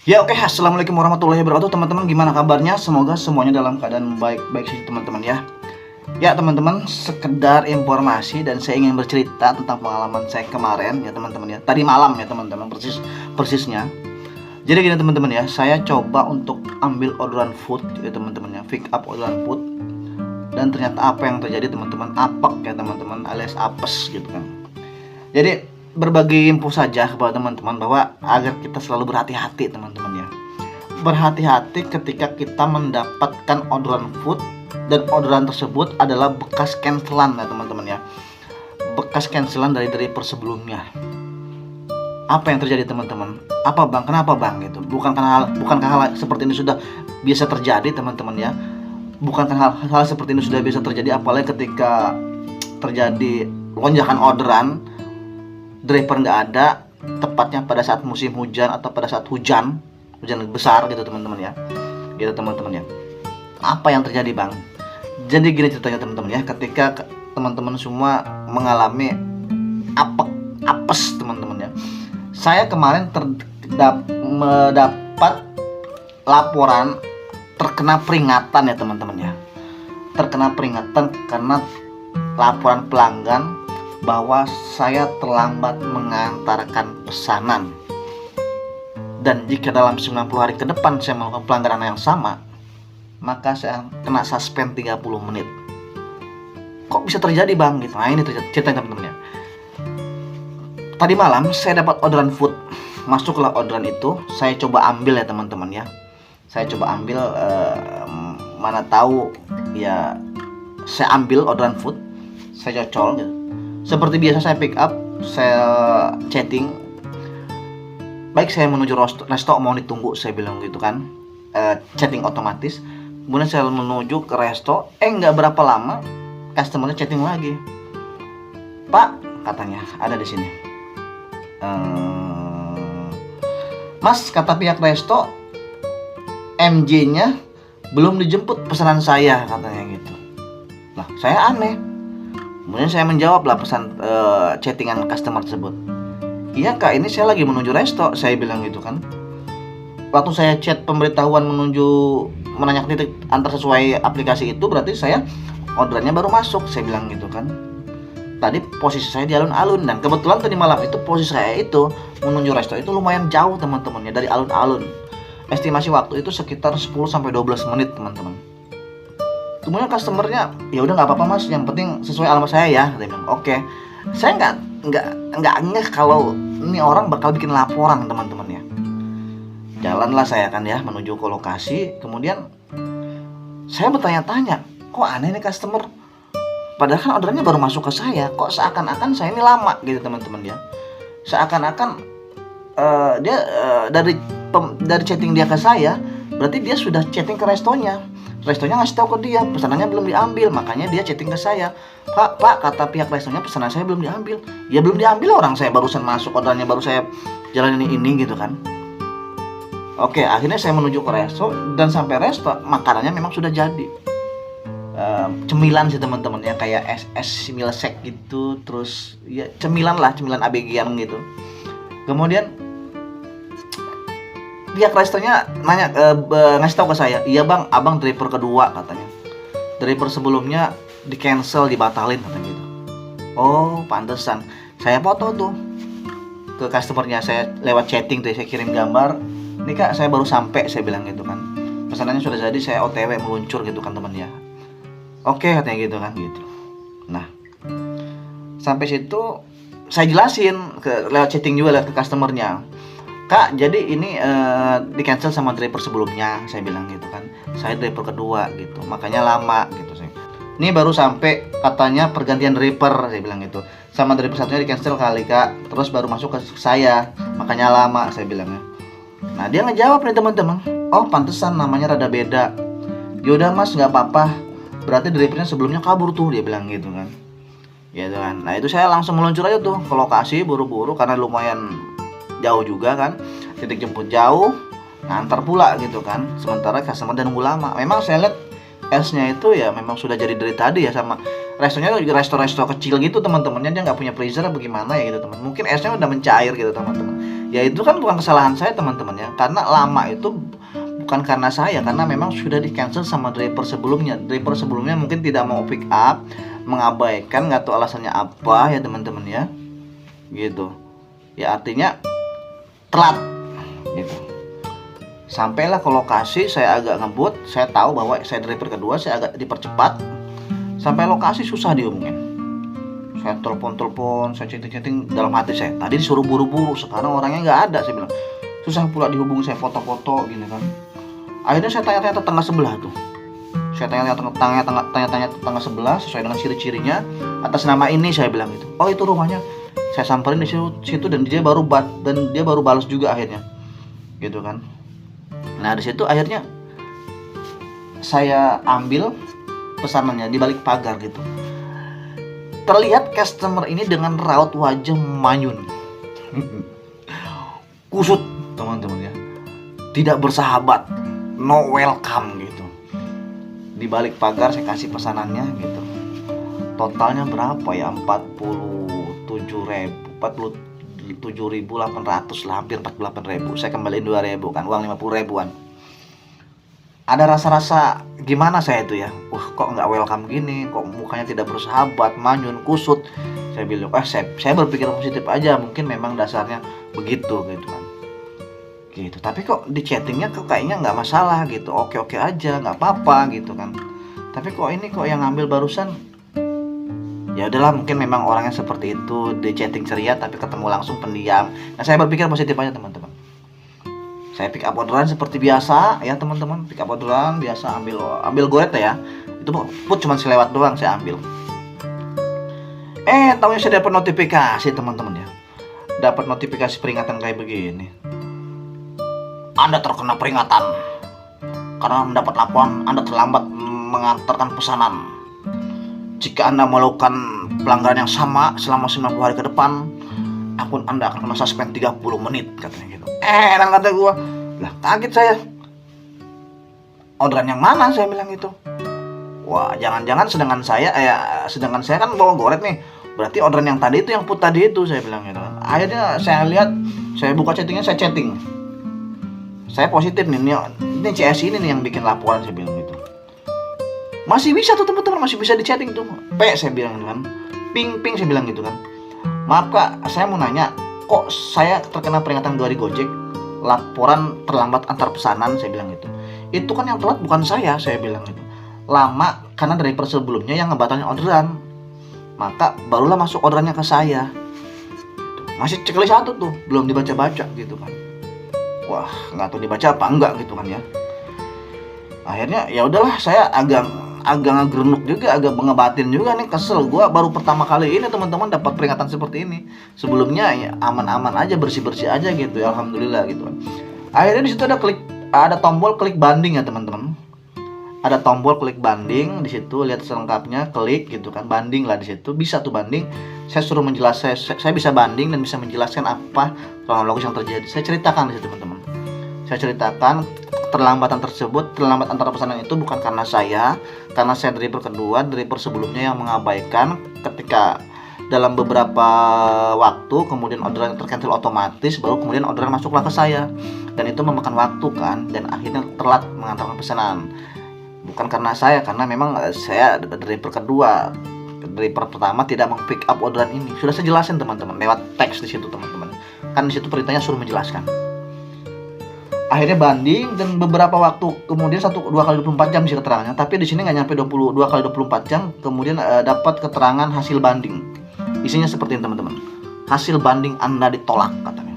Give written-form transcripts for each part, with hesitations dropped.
Ya oke, Assalamualaikum warahmatullahi wabarakatuh teman-teman. Gimana kabarnya? Semoga semuanya dalam keadaan baik-baik saja teman-teman ya. Ya teman-teman, sekedar informasi dan saya ingin bercerita tentang pengalaman saya kemarin ya teman-teman ya. Tadi malam ya teman-teman, persisnya. Jadi gini teman-teman ya, saya coba untuk ambil orderan food ya teman-teman ya, pick up orderan food. Dan ternyata apa yang terjadi teman-teman, apek ya teman-teman, alias apes gitu kan. Jadi berbagi info saja kepada teman-teman bahwa agar kita selalu berhati-hati teman-teman ya. Berhati-hati ketika kita mendapatkan orderan food dan orderan tersebut adalah bekas cancelan ya teman-teman ya. Bekas cancelan dari driver sebelumnya. Apa yang terjadi teman-teman? Apa bang? Kenapa bang? Gitu. Bukankah hal seperti ini sudah biasa terjadi teman-teman ya? Bukankah hal seperti ini sudah biasa terjadi, apalagi ketika terjadi lonjakan orderan, driver nggak ada, tepatnya pada saat musim hujan atau pada saat hujan besar gitu teman-teman ya. Gitu teman-teman ya. Apa yang terjadi bang? Jadi gini ceritanya teman-teman ya, ketika teman-teman semua mengalami apes teman-teman ya. Saya kemarin mendapat laporan terkena peringatan ya teman-teman ya. Terkena peringatan karena laporan pelanggan bahwa saya terlambat mengantarkan pesanan. Dan jika dalam 90 hari ke depan saya melakukan pelanggaran yang sama, maka saya kena suspend 30 menit. Kok bisa terjadi bang? Gitu. Nah ini ceritanya teman-teman ya. Tadi malam saya dapat orderan food. Masuklah orderan itu, saya coba ambil ya teman-teman ya. Saya coba ambil, mana tahu ya, saya ambil orderan food, saya cocol gitu. Seperti biasa saya pick up, saya chatting. Baik, saya menuju resto, mau ditunggu, saya bilang gitu kan. Chatting otomatis. Kemudian saya menuju ke resto, nggak berapa lama customernya chatting lagi. Pak, katanya ada di sini. Mas, kata pihak resto, MJ-nya belum dijemput pesanan saya, katanya gitu. Lah, saya aneh. Kemudian saya menjawab lah pesan chattingan customer tersebut. Iya kak, ini saya lagi menuju resto, saya bilang gitu kan. Waktu saya chat pemberitahuan menanyakan titik antar sesuai aplikasi itu, berarti saya orderannya baru masuk, saya bilang gitu kan. Tadi posisi saya di alun-alun, dan kebetulan tadi malam itu posisi saya itu menuju resto itu lumayan jauh teman-teman ya, dari alun-alun. Estimasi waktu itu sekitar 10-12 menit teman-teman. Kemudian customernya, ya udah nggak apa-apa mas, yang penting sesuai alamat saya ya, dia bilang. Oke. Saya nggak ngeh kalau ini orang bakal bikin laporan teman-teman ya. Jalanlah saya kan ya menuju ke lokasi. Kemudian saya bertanya-tanya, kok aneh nih customer, padahal kan ordernya baru masuk ke saya, kok seakan-akan saya ini lama gitu teman-teman ya. Seakan-akan dia dari chatting dia ke saya, berarti dia sudah chatting ke restonya ngasih tahu ke dia pesanannya belum diambil, makanya dia chatting ke saya. Pak, kata pihak restonya pesanan saya belum diambil. Ya belum diambil, orang saya barusan masuk, ordernya baru saya jalanin ini gitu kan. Oke, akhirnya saya menuju ke resto, dan sampai resto makanannya memang sudah jadi. Cemilan sih teman-teman ya, kayak es milsek gitu, terus ya cemilan ABG-an gitu. Kemudian pihak restonya nanya, ngasih tahu ke saya, iya bang, abang driver kedua katanya. Driver sebelumnya di cancel, dibatalin katanya gitu. Oh pantesan. Saya foto tuh ke customernya, saya lewat chatting tuh, saya kirim gambar. Ini kak, saya baru sampai, saya bilang gitu kan. Pesanannya sudah jadi, saya OTW meluncur gitu kan teman ya. Oke katanya gitu kan gitu. Nah sampai situ saya jelasin lewat chatting juga, lewat ke customernya. Kak, jadi ini di cancel sama driver sebelumnya, saya bilang gitu kan. Saya driver kedua gitu, makanya lama gitu saya. Ini baru sampai, katanya pergantian driver, saya bilang gitu. Sama driver satunya di cancel kali kak, terus baru masuk ke saya, makanya lama, saya bilangnya. Nah dia ngejawab nih teman-teman, oh pantesan namanya rada beda. Yaudah mas, nggak apa-apa, berarti drivernya sebelumnya kabur tuh, dia bilang gitu kan. Ya kan. Nah itu saya langsung meluncur aja tuh ke lokasi buru-buru, karena lumayan jauh juga kan, titik jemput jauh, ngantar pula gitu kan. Sementara customer dan nunggu lama. Memang saya lihat esnya itu ya memang sudah jadi dari tadi ya, sama restonya juga resto kecil gitu teman-temannya, dia nggak punya freezer bagaimana ya gitu teman, mungkin esnya udah mencair gitu teman-teman. Ya itu kan bukan kesalahan saya teman-teman ya, karena lama itu bukan karena saya, karena memang sudah di cancel sama driver sebelumnya. Driver sebelumnya mungkin tidak mau pick up, mengabaikan, nggak tahu alasannya apa ya teman-teman ya, gitu ya, artinya telat gitu. Sampailah ke lokasi, saya agak ngebut, saya tahu bahwa saya driver kedua, saya agak dipercepat. Sampai lokasi susah dihubungin. Saya telepon, saya chatting dalam hati saya. Tadi disuruh buru-buru, sekarang orangnya nggak ada, saya bilang. Susah pula dihubungi, saya foto-foto gini kan. Akhirnya saya tanya-tanya tetangga sebelah tuh. Saya tanya-tanya tetangga sebelah sesuai dengan ciri-cirinya. Atas nama ini saya bilang gitu. Oh itu rumahnya. Saya samperin di situ dan dia baru balas juga akhirnya. Gitu kan. Nah di situ akhirnya saya ambil pesanannya di balik pagar gitu. Terlihat customer ini dengan raut wajah manyun, kusut teman-teman ya, tidak bersahabat, no welcome gitu. Di balik pagar saya kasih pesanannya gitu. Totalnya berapa ya? 47.800 lah, hampir 48.000. Saya kembaliin 2.000 kan, uang 50.000-an. Ada rasa-rasa gimana saya itu ya, kok nggak welcome gini, kok mukanya tidak bersahabat, manyun, kusut. Saya bilang, saya berpikir positif aja, mungkin memang dasarnya begitu gitu kan, gitu. Tapi kok di chattingnya kok kayaknya nggak masalah gitu, oke aja, nggak apa-apa gitu kan. Tapi kok ini kok yang ngambil barusan, ya udahlah, mungkin memang orangnya seperti itu, di chatting ceria tapi ketemu langsung pendiam. Nah saya berpikir positif aja teman-teman. Saya pick up orderan seperti biasa ya teman-teman, pick up orderan biasa, ambil goret ya, itu put cuma selewat doang saya ambil. Tahunya saya dapat notifikasi teman-teman ya, dapat notifikasi peringatan kayak begini. Anda terkena peringatan karena mendapat laporan Anda terlambat mengantarkan pesanan. Jika Anda melakukan pelanggaran yang sama selama 90 hari ke depan, akun Anda akan kena suspend 30 menit katanya gitu. Dan kata gue, lah kaget saya. Orderan yang mana, saya bilang gitu. Wah, jangan-jangan sedangkan saya kan bawa goret nih. Berarti orderan yang tadi itu, yang put tadi itu, saya bilang gitu. Akhirnya saya lihat, saya buka chattingnya, saya chatting. Saya positif nih, ini CS ini nih yang bikin laporan, saya bilang gitu. Masih bisa tuh teman-teman, masih bisa di chatting tuh. Saya bilang gitu kan. Ping saya bilang gitu kan. Maaf kak, saya mau nanya, kok saya terkena peringatan dari Gojek, laporan terlambat antar pesanan, saya bilang gitu. Itu kan yang telat bukan saya bilang gitu. Lama karena driver sebelumnya yang ngebatalin orderan, maka barulah masuk orderannya ke saya. Masih checklist satu tuh, belum dibaca-baca gitu kan. Wah, nggak tahu dibaca apa enggak gitu kan ya. Akhirnya ya udahlah, saya agak ngegerenuk juga, agak ngebatin juga nih, kesel. Gua baru pertama kali ini teman-teman dapat peringatan seperti ini. Sebelumnya ya aman-aman aja, bersih-bersih aja gitu ya, alhamdulillah gitu kan. Akhirnya di situ ada tombol klik banding ya teman-teman. Ada tombol klik banding di situ, lihat selengkapnya, klik gitu kan, banding lah di situ. Bisa tuh banding. Saya suruh menjelaskan, saya bisa banding dan bisa menjelaskan apa kronologis yang terjadi. Saya ceritakan di situ teman-teman. Saya ceritakan terlambat antara pesanan itu bukan karena saya driver kedua, driver sebelumnya yang mengabaikan. Ketika dalam beberapa waktu kemudian orderan tercancel otomatis, baru kemudian orderan masuklah ke saya, dan itu memakan waktu kan, dan akhirnya telat mengantarkan pesanan. Bukan karena saya, karena memang saya driver kedua, driver pertama tidak meng-pick up orderan ini. Sudah saya jelasin teman-teman lewat teks di situ teman-teman. Kan di situ perintahnya suruh menjelaskan. Akhirnya banding, dan beberapa waktu kemudian 2 kali 24 jam sih keterangannya, tapi di sini nggak nyampe 2 kali 24 jam kemudian dapat keterangan hasil banding. Isinya seperti ini teman-teman. Hasil banding Anda ditolak katanya.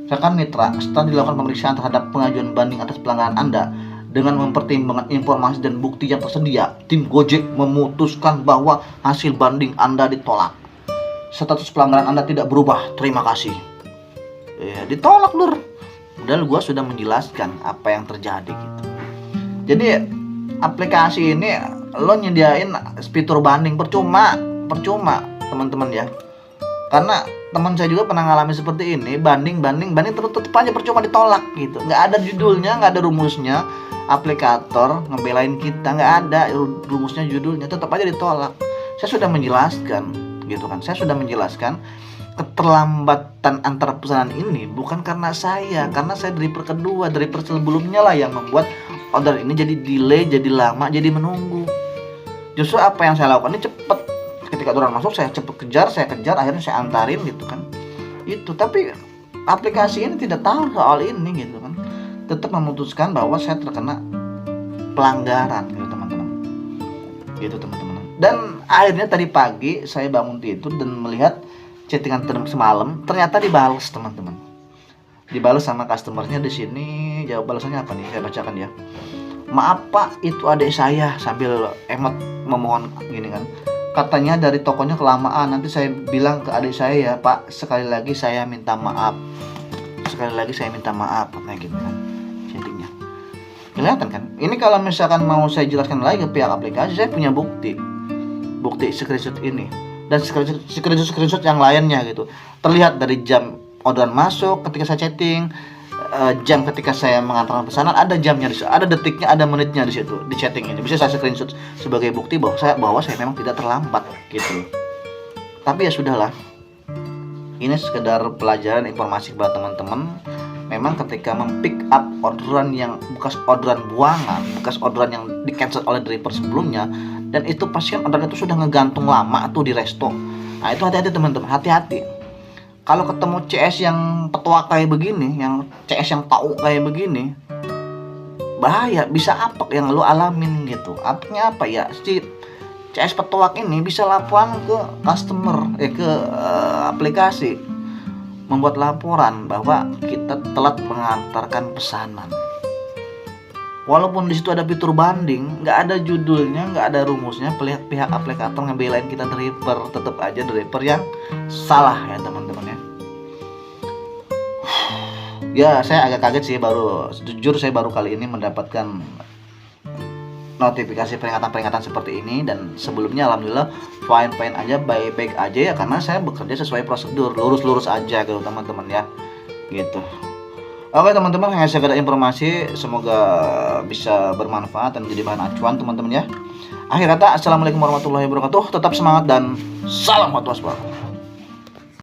Rekan mitra, setelah dilakukan pemeriksaan terhadap pengajuan banding atas pelanggaran Anda, dengan mempertimbangkan informasi dan bukti yang tersedia, tim Gojek memutuskan bahwa hasil banding Anda ditolak. Status pelanggaran Anda tidak berubah. Terima kasih. Ditolak lur. Padahal gue sudah menjelaskan apa yang terjadi gitu. Jadi aplikasi ini lo nyediain fitur banding percuma teman-teman ya. Karena teman saya juga pernah ngalamin seperti ini, banding tetap aja percuma, ditolak gitu. Nggak ada judulnya, nggak ada rumusnya. Aplikator ngebelain kita, nggak ada rumusnya, judulnya, tetap aja ditolak. Saya sudah menjelaskan gitu kan. Saya sudah menjelaskan keterlambatan antar pesanan ini bukan karena saya, karena saya driver kedua, driver sebelumnya lah yang membuat order ini jadi delay, jadi lama, jadi menunggu. Justru apa yang saya lakukan ini cepet, ketika orderan masuk saya cepet kejar, akhirnya saya antarin gitu kan. Itu, tapi aplikasi ini tidak tahu soal ini gitu kan, tetap memutuskan bahwa saya terkena pelanggaran gitu teman-teman. Gitu teman-teman. Dan akhirnya tadi pagi saya bangun tidur dan melihat chattingan semalam ternyata dibalas teman-teman. Dibalas sama customernya di sini. Jawab balasannya apa nih? Saya bacakan ya. Maaf Pak, itu adik saya, sambil emot memohon gini kan. Katanya dari tokonya kelamaan, nanti saya bilang ke adik saya ya Pak, sekali lagi saya minta maaf. Sekali lagi saya minta maaf, kayak gitu kan. Chattingnya. Kelihatan kan? Ini kalau misalkan mau saya jelaskan lagi ke pihak aplikasi, saya punya bukti screenshot ini dan screenshot yang lainnya gitu. Terlihat dari jam orderan masuk ketika saya chatting, jam ketika saya mengantarkan pesanan, ada jamnya di situ, ada detiknya, ada menitnya di situ di chatting ini. Bisa saya screenshot sebagai bukti bahwa saya memang tidak terlambat gitu. Tapi ya sudahlah. Ini sekedar pelajaran informasi kepada teman-teman. Memang ketika mempick up orderan yang bekas orderan buangan, bekas orderan yang di cancel oleh driver sebelumnya, dan itu pasti kan orderan itu sudah ngegantung lama tuh di resto. Nah itu hati-hati teman-teman, hati-hati. Kalau ketemu CS yang petua kayak begini, yang CS yang tahu kayak begini, bahaya, bisa apek yang lu alamin gitu. Apeknya apa ya? Si CS petuak ini bisa laporan ke customer, ke aplikasi, membuat laporan bahwa kita telat mengantarkan pesanan. Walaupun di situ ada fitur banding, nggak ada judulnya, nggak ada rumusnya, pihak aplikator ngebelain kita driver, tetap aja driver yang salah ya teman-teman ya. Ya saya agak kaget sih, jujur saya baru kali ini mendapatkan notifikasi peringatan seperti ini, dan sebelumnya alhamdulillah fine aja, baik-baik aja ya, karena saya bekerja sesuai prosedur, lurus aja gitu teman-teman ya gitu. Oke teman-teman, hanya sekedar informasi, semoga bisa bermanfaat dan menjadi bahan acuan teman-teman ya. Akhir kata, assalamualaikum warahmatullahi wabarakatuh, tetap semangat dan salam hot waspada.